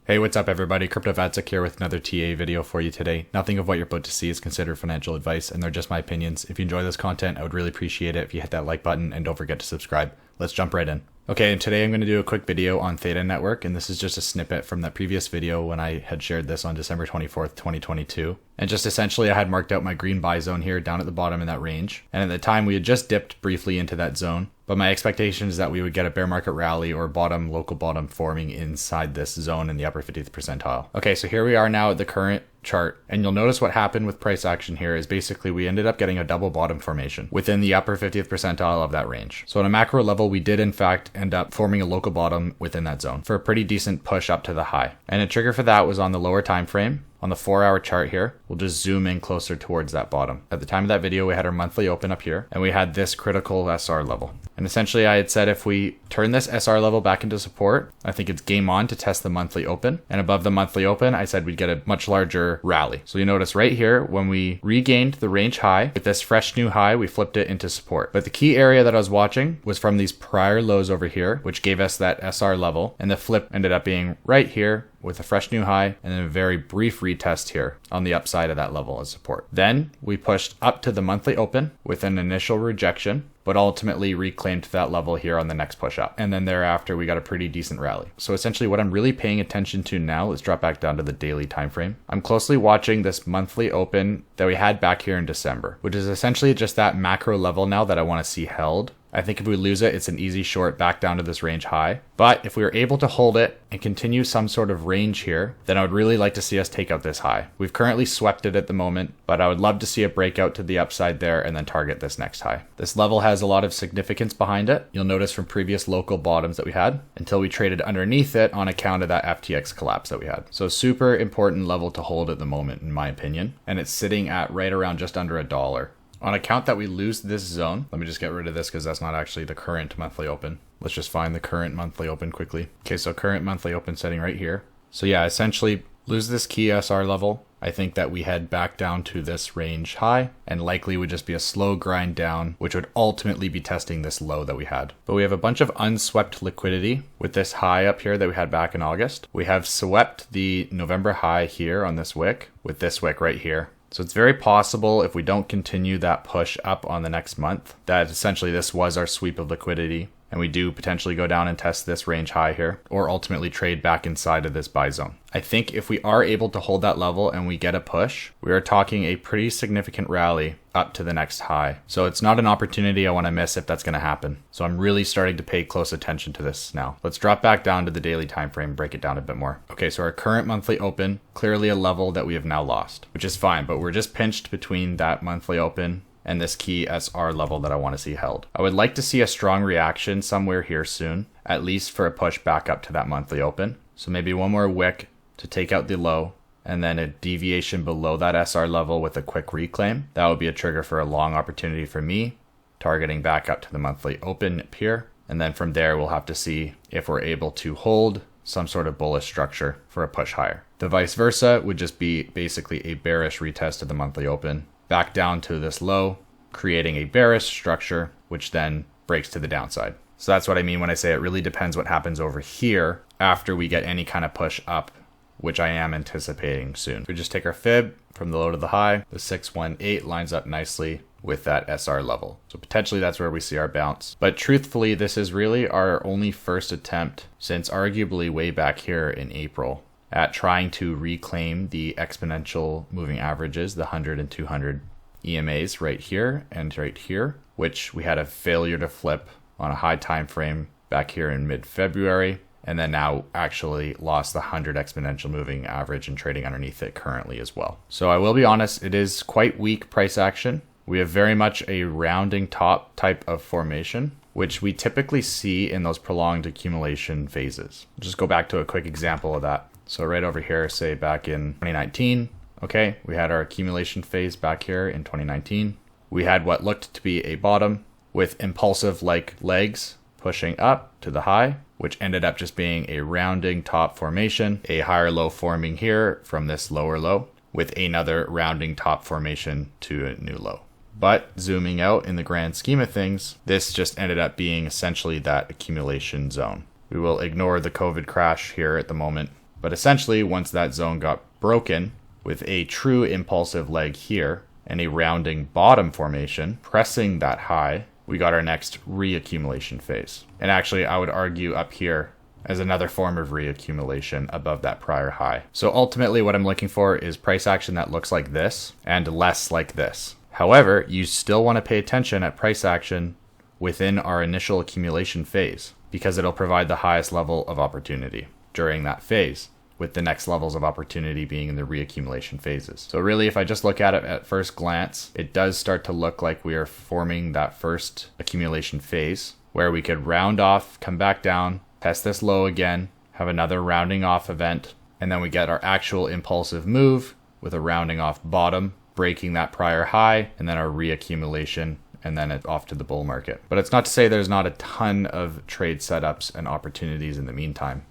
Hey, what's up everybody? CryptoVatsik here with another TA video for you today. Nothing of what you're about to see is considered financial advice and they're just my opinions. If you enjoy this content, I would really appreciate it if you hit that like button and don't forget to subscribe. Let's jump right in. Okay, and today I'm going to do a quick video on Theta network, and this is just a snippet from that previous video when I had shared this on December 24th, 2022. And just essentially I had marked out my green buy zone here down at the bottom in that range. And at the time we had just dipped briefly into that zone, but my expectation is that we would get a bear market rally or local bottom forming inside this zone in the upper 50th percentile. Okay, so here we are now at the current chart, and you'll notice what happened with price action here is basically we ended up getting a double bottom formation within the upper 50th percentile of that range. So on a macro level, we did in fact end up forming a local bottom within that zone for a pretty decent push up to the high. And a trigger for that was on the lower time frame. On the 4-hour chart here, we'll just zoom in closer towards that bottom. At the time of that video, we had our monthly open up here, and we had this critical SR level. And essentially I had said if we turn this SR level back into support, I think it's game on to test the monthly open. And above the monthly open, I said we'd get a much larger rally. So you notice right here, when we regained the range high, with this fresh new high, we flipped it into support. But the key area that I was watching was from these prior lows over here, which gave us that SR level. And the flip ended up being right here, with a fresh new high and then a very brief retest here on the upside of that level as support. Then we pushed up to the monthly open with an initial rejection, but ultimately reclaimed that level here on the next push up. And then thereafter, we got a pretty decent rally. So essentially what I'm really paying attention to now, let's drop back down to the daily time frame. I'm closely watching this monthly open that we had back here in December, which is essentially just that macro level now that I want to see held. I think if we lose it, it's an easy short back down to this range high. But if we were able to hold it and continue some sort of range here, then I would really like to see us take out this high. We've currently swept it at the moment, but I would love to see it break out to the upside there and then target this next high. This level has a lot of significance behind it. You'll notice from previous local bottoms that we had until we traded underneath it on account of that FTX collapse that we had. So super important level to hold at the moment, in my opinion. And it's sitting at right around just under $1. On account that we lose this zone, let me just get rid of this because that's not actually the current monthly open. Let's just find the current monthly open quickly. Okay, so current monthly open setting right here. So yeah, essentially lose this key SR level. I think that we head back down to this range high and likely would just be a slow grind down, which would ultimately be testing this low that we had. But we have a bunch of unswept liquidity with this high up here that we had back in August. We have swept the November high here on this wick with this wick right here. So it's very possible if we don't continue that push up on the next month, that essentially this was our sweep of liquidity and we do potentially go down and test this range high here or ultimately trade back inside of this buy zone. I think if we are able to hold that level and we get a push, we are talking a pretty significant rally up to the next high. So it's not an opportunity I want to miss if that's going to happen. So I'm really starting to pay close attention to this now. Let's drop back down to the daily time frame, break it down a bit more. Okay, so our current monthly open, clearly a level that we have now lost, which is fine, but we're just pinched between that monthly open and this key SR level that I want to see held. I would like to see a strong reaction somewhere here soon, at least for a push back up to that monthly open. So maybe one more wick to take out the low and then a deviation below that SR level with a quick reclaim. That would be a trigger for a long opportunity for me, targeting back up to the monthly open up here. And then from there, we'll have to see if we're able to hold some sort of bullish structure for a push higher. The vice versa would just be basically a bearish retest of the monthly open, back down to this low, creating a bearish structure, which then breaks to the downside. So that's what I mean when I say it really depends what happens over here after we get any kind of push up, which I am anticipating soon. We just take our fib from the low to the high. The 618 lines up nicely with that SR level. So potentially that's where we see our bounce. But truthfully, this is really our only first attempt since arguably way back here in April at trying to reclaim the exponential moving averages, the 100 and 200 EMAs right here and right here, which we had a failure to flip on a high time frame back here in mid-February, and then now actually lost the 100 exponential moving average and trading underneath it currently as well. So I will be honest, it is quite weak price action. We have very much a rounding top type of formation, which we typically see in those prolonged accumulation phases. Just go back to a quick example of that. So right over here, say back in 2019, okay, we had our accumulation phase back here in 2019. We had what looked to be a bottom with impulsive like legs pushing up to the high, which ended up just being a rounding top formation, a higher low forming here from this lower low with another rounding top formation to a new low. But zooming out in the grand scheme of things, this just ended up being essentially that accumulation zone. We will ignore the COVID crash here at the moment. But essentially, once that zone got broken with a true impulsive leg here and a rounding bottom formation, pressing that high, we got our next reaccumulation phase. And actually, I would argue up here as another form of reaccumulation above that prior high. So ultimately, what I'm looking for is price action that looks like this and less like this. However, you still want to pay attention at price action within our initial accumulation phase, because it'll provide the highest level of opportunity during that phase, with the next levels of opportunity being in the reaccumulation phases. So really, if I just look at it at first glance, it does start to look like we are forming that first accumulation phase where we could round off, come back down, test this low again, have another rounding off event, and then we get our actual impulsive move with a rounding off bottom, breaking that prior high, and then our reaccumulation, and then off to the bull market. But it's not to say there's not a ton of trade setups and opportunities in the meantime.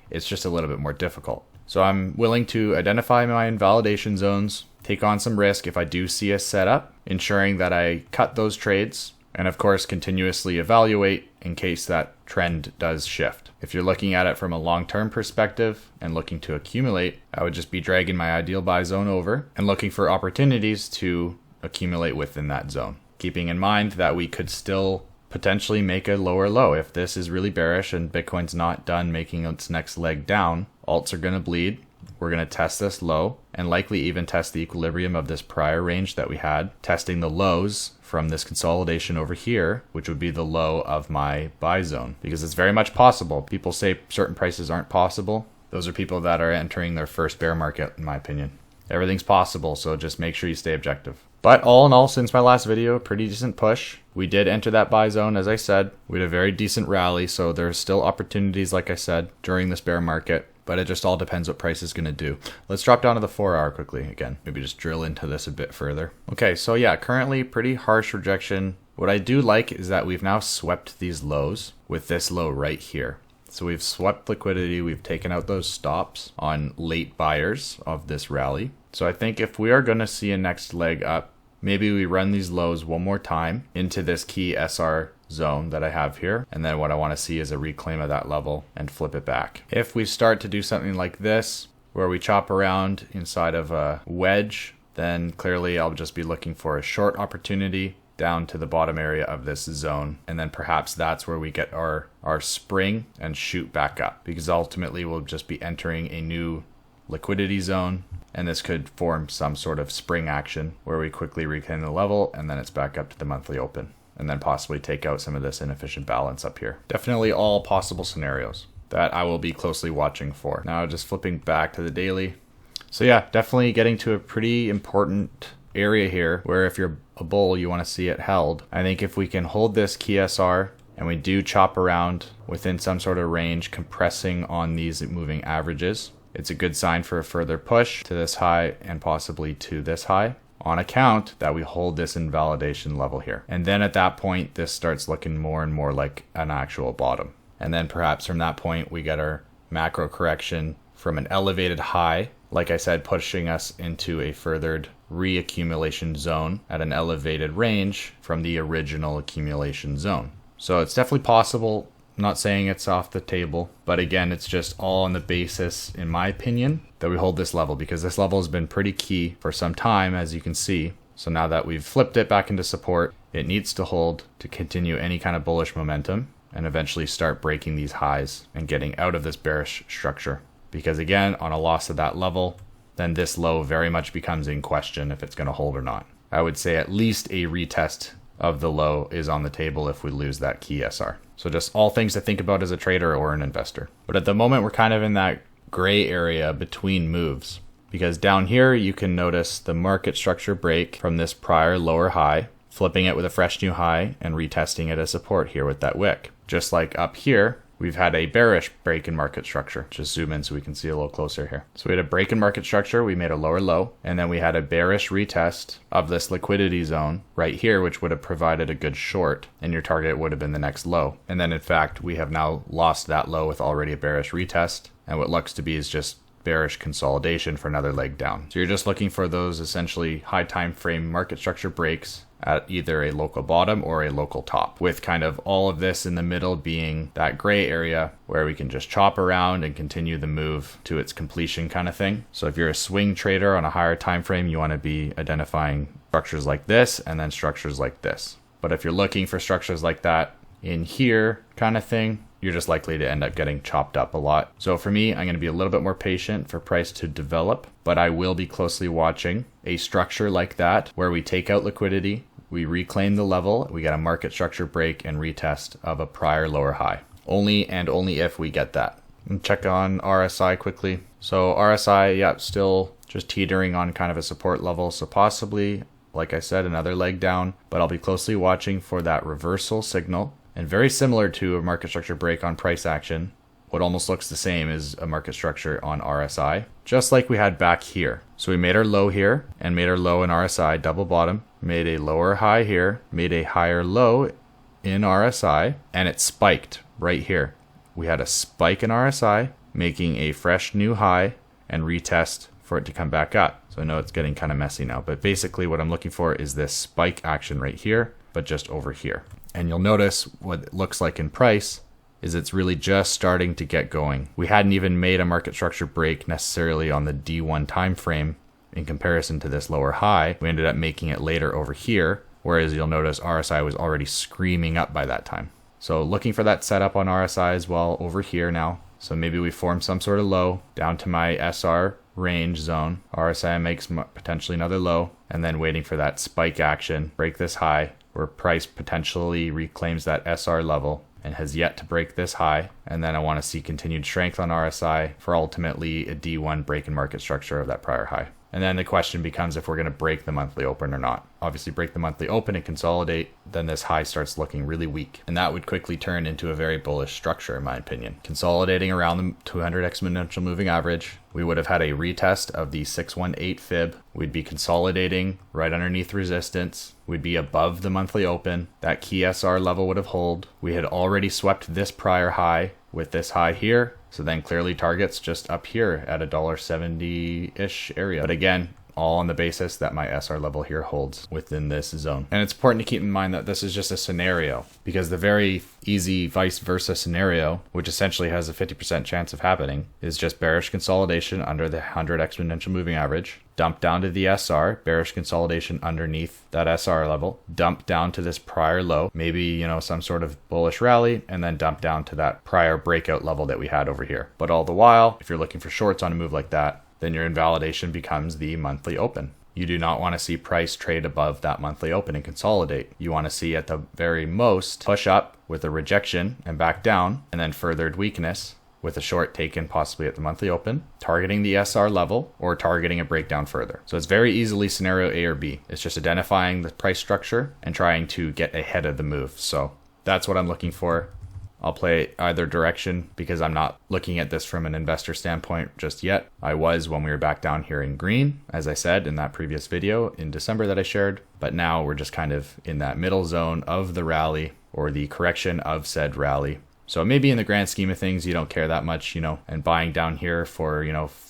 It's just a little bit more difficult. So I'm willing to identify my invalidation zones, take on some risk if I do see a setup, ensuring that I cut those trades, and of course continuously evaluate in case that trend does shift. If you're looking at it from a long-term perspective and looking to accumulate, I would just be dragging my ideal buy zone over and looking for opportunities to accumulate within that zone. Keeping in mind that we could still potentially make a lower low. If this is really bearish and Bitcoin's not done making its next leg down, alts are going to bleed. We're going to test this low and likely even test the equilibrium of this prior range that we had, testing the lows from this consolidation over here, which would be the low of my buy zone, because it's very much possible. People say certain prices aren't possible. Those are people that are entering their first bear market, in my opinion. Everything's possible, so just make sure you stay objective. But all in all, since my last video, pretty decent push. We did enter that buy zone, as I said. We had a very decent rally, so there's still opportunities, like I said, during this bear market. But it just all depends what price is going to do. Let's drop down to the 4 hour quickly again. Maybe just drill into this a bit further. Okay, so yeah, currently pretty harsh rejection. What I do like is that we've now swept these lows with this low right here. So we've swept liquidity. We've taken out those stops on late buyers of this rally. So I think if we are going to see a next leg up, maybe we run these lows one more time into this key SR zone that I have here. And then what I want to see is a reclaim of that level and flip it back. If we start to do something like this, where we chop around inside of a wedge, then clearly I'll just be looking for a short opportunity down to the bottom area of this zone. And then perhaps that's where we get our spring and shoot back up, because ultimately we'll just be entering a new liquidity zone. And this could form some sort of spring action where we quickly reclaim the level and then it's back up to the monthly open. And then possibly take out some of this inefficient balance up here. Definitely all possible scenarios that I will be closely watching for. Now just flipping back to the daily. So yeah, definitely getting to a pretty important area here where if you're a bull, you want to see it held. I think if we can hold this key SR and we do chop around within some sort of range, compressing on these moving averages, it's a good sign for a further push to this high and possibly to this high, on account that we hold this invalidation level here. And then at that point, this starts looking more and more like an actual bottom. And then perhaps from that point, we get our macro correction from an elevated high, like I said, pushing us into a furthered reaccumulation zone at an elevated range from the original accumulation zone. So it's definitely possible. I'm not saying it's off the table, but again, it's just all on the basis, in my opinion, that we hold this level, because this level has been pretty key for some time, as you can see. So now that we've flipped it back into support, it needs to hold to continue any kind of bullish momentum and eventually start breaking these highs and getting out of this bearish structure. Because again, on a loss of that level, then this low very much becomes in question if it's going to hold or not. I would say at least a retest of the low is on the table if we lose that key SR. So just all things to think about as a trader or an investor. But at the moment, we're kind of in that gray area between moves, because down here you can notice the market structure break from this prior lower high, flipping it with a fresh new high and retesting it as support here with that wick. Just like up here, we've had a bearish break in market structure. Just zoom in so we can see a little closer here. So we had a break in market structure, we made a lower low, and then we had a bearish retest of this liquidity zone right here, which would have provided a good short, and your target would have been the next low. And then in fact, we have now lost that low with already a bearish retest, and what looks to be is just bearish consolidation for another leg down. So you're just looking for those essentially high time frame market structure breaks at either a local bottom or a local top, with kind of all of this in the middle being that gray area where we can just chop around and continue the move to its completion kind of thing. So if you're a swing trader on a higher time frame, you want to be identifying structures like this and then structures like this. But if you're looking for structures like that in here kind of thing, you're just likely to end up getting chopped up a lot. So for me, I'm going to be a little bit more patient for price to develop, but I will be closely watching a structure like that where we take out liquidity, we reclaim the level, we get a market structure break and retest of a prior lower high. Only and only if we get that. And check on RSI quickly. So RSI, yeah, still just teetering on kind of a support level. So possibly, like I said, another leg down, but I'll be closely watching for that reversal signal. And very similar to a market structure break on price action, what almost looks the same is a market structure on RSI, just like we had back here. So we made our low here and made our low in RSI, double bottom, made a lower high here, made a higher low in RSI, and it spiked right here. We had a spike in RSI, making a fresh new high and retest for it to come back up. So I know it's getting kind of messy now, but basically what I'm looking for is this spike action right here, but just over here. And you'll notice what it looks like in price is it's really just starting to get going. We hadn't even made a market structure break necessarily on the D1 time frame in comparison to this lower high. We ended up making it later over here, whereas you'll notice RSI was already screaming up by that time. So looking for that setup on RSI as well over here now. So maybe we form some sort of low down to my SR range zone. RSI makes potentially another low, and then waiting for that spike action, break this high, where price potentially reclaims that SR level and has yet to break this high. And then I want to see continued strength on RSI for ultimately a D1 break in market structure of that prior high. And then the question becomes if we're going to break the monthly open or not. Obviously break the monthly open and consolidate, then this high starts looking really weak. And that would quickly turn into a very bullish structure in my opinion. Consolidating around the 200 exponential moving average, we would have had a retest of the 618 fib. We'd be consolidating right underneath resistance. We'd be above the monthly open. That key SR level would have held. We had already swept this prior high with this high here. So then clearly targets just up here at $1.70-ish area. But again, all on the basis that my SR level here holds within this zone. And it's important to keep in mind that this is just a scenario, because the very easy vice versa scenario, which essentially has a 50% chance of happening, is just bearish consolidation under the 100 exponential moving average, dump down to the SR, bearish consolidation underneath that SR level, dump down to this prior low, maybe, some sort of bullish rally, and then dump down to that prior breakout level that we had over here. But all the while, if you're looking for shorts on a move like that, then your invalidation becomes the monthly open. You do not want to see price trade above that monthly open and consolidate. You want to see at the very most push up with a rejection and back down, and then furthered weakness with a short taken possibly at the monthly open, targeting the SR level or targeting a breakdown further. So it's very easily scenario A or B. It's just identifying the price structure and trying to get ahead of the move. So that's what I'm looking for. I'll play either direction because I'm not looking at this from an investor standpoint just yet. I was when we were back down here in green, as I said in that previous video in December that I shared. But now we're just kind of in that middle zone of the rally or the correction of said rally. So maybe in the grand scheme of things, you don't care that much, and buying down here for,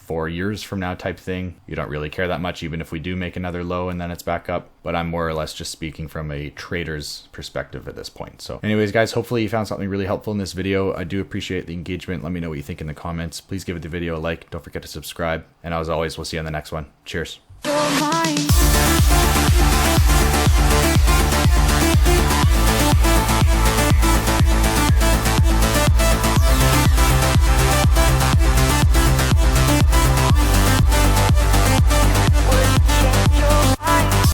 4 years from now type thing, you don't really care that much, even if we do make another low and then it's back up. But I'm more or less just speaking from a trader's perspective at this point. So anyways, guys, hopefully you found something really helpful in this video. I do appreciate the engagement. Let me know what you think in the comments. Please give the video a like. Don't forget to subscribe. And as always, we'll see you on the next one. Cheers.